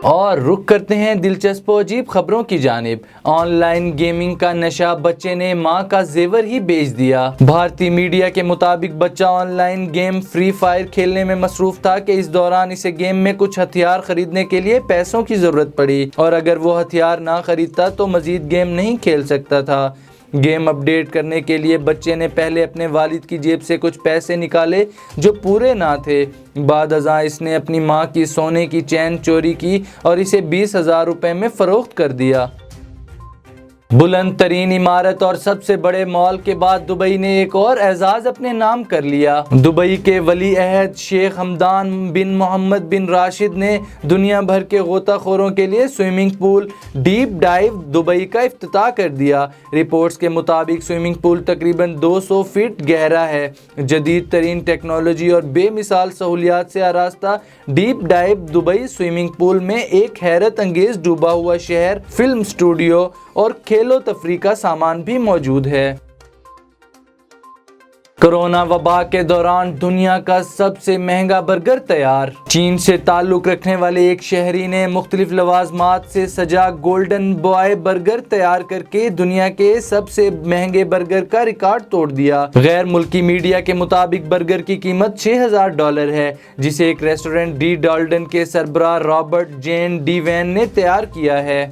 اور رخ کرتے ہیں دلچسپ و عجیب خبروں کی جانب۔ آن لائن گیمنگ کا نشہ، بچے نے ماں کا زیور ہی بیچ دیا۔ بھارتی میڈیا کے مطابق بچہ on line game free fire کھیلنے میں مصروف تھا کہ اس دوران اسے گیم میں کچھ ہتھیار خریدنے کے لیے پیسوں کی ضرورت پڑی، اور اگر وہ ہتھیار نہ خریدتا تو مزید گیم نہیں کھیل سکتا تھا۔ گیم اپڈیٹ کرنے کے لیے بچے نے پہلے اپنے والد کی جیب سے کچھ پیسے نکالے جو پورے نہ تھے۔ بعد ازاں اس نے اپنی ماں کی سونے کی چین چوری کی اور اسے 20,000 روپے میں فروخت کر دیا۔ بلند ترین عمارت اور سب سے بڑے مال کے بعد دبئی نے ایک اور اعزاز اپنے نام کر لیا۔ دبئی کے ولی عہد شیخ حمدان بن محمد بن راشد نے دنیا بھر کے غوطہ خوروں کے لیے swimming pool deep dive Dubai کا افتتاح کر دیا۔ رپورٹس کے مطابق سوئمنگ پول تقریباً 200 فٹ گہرا ہے۔ جدید ترین ٹیکنالوجی اور بے مثال سہولیات سے آراستہ deep dive Dubai swimming pool میں ایک حیرت انگیز ڈوبا ہوا شہر، فلم اسٹوڈیو اور کھیل و تفریح کا سامان بھی موجود ہے۔ کرونا وبا کے دوران دنیا کا سب سے مہنگا برگر تیار۔ چین سے تعلق رکھنے والے ایک شہری نے مختلف لوازمات سے سجا گولڈن بوائے برگر تیار کر کے دنیا کے سب سے مہنگے برگر کا ریکارڈ توڑ دیا۔ غیر ملکی میڈیا کے مطابق برگر کی قیمت $6,000 ہے، جسے ایک ریسٹورنٹ ڈی ڈالڈن کے سربراہ رابرٹ جین ڈی وین نے تیار کیا ہے۔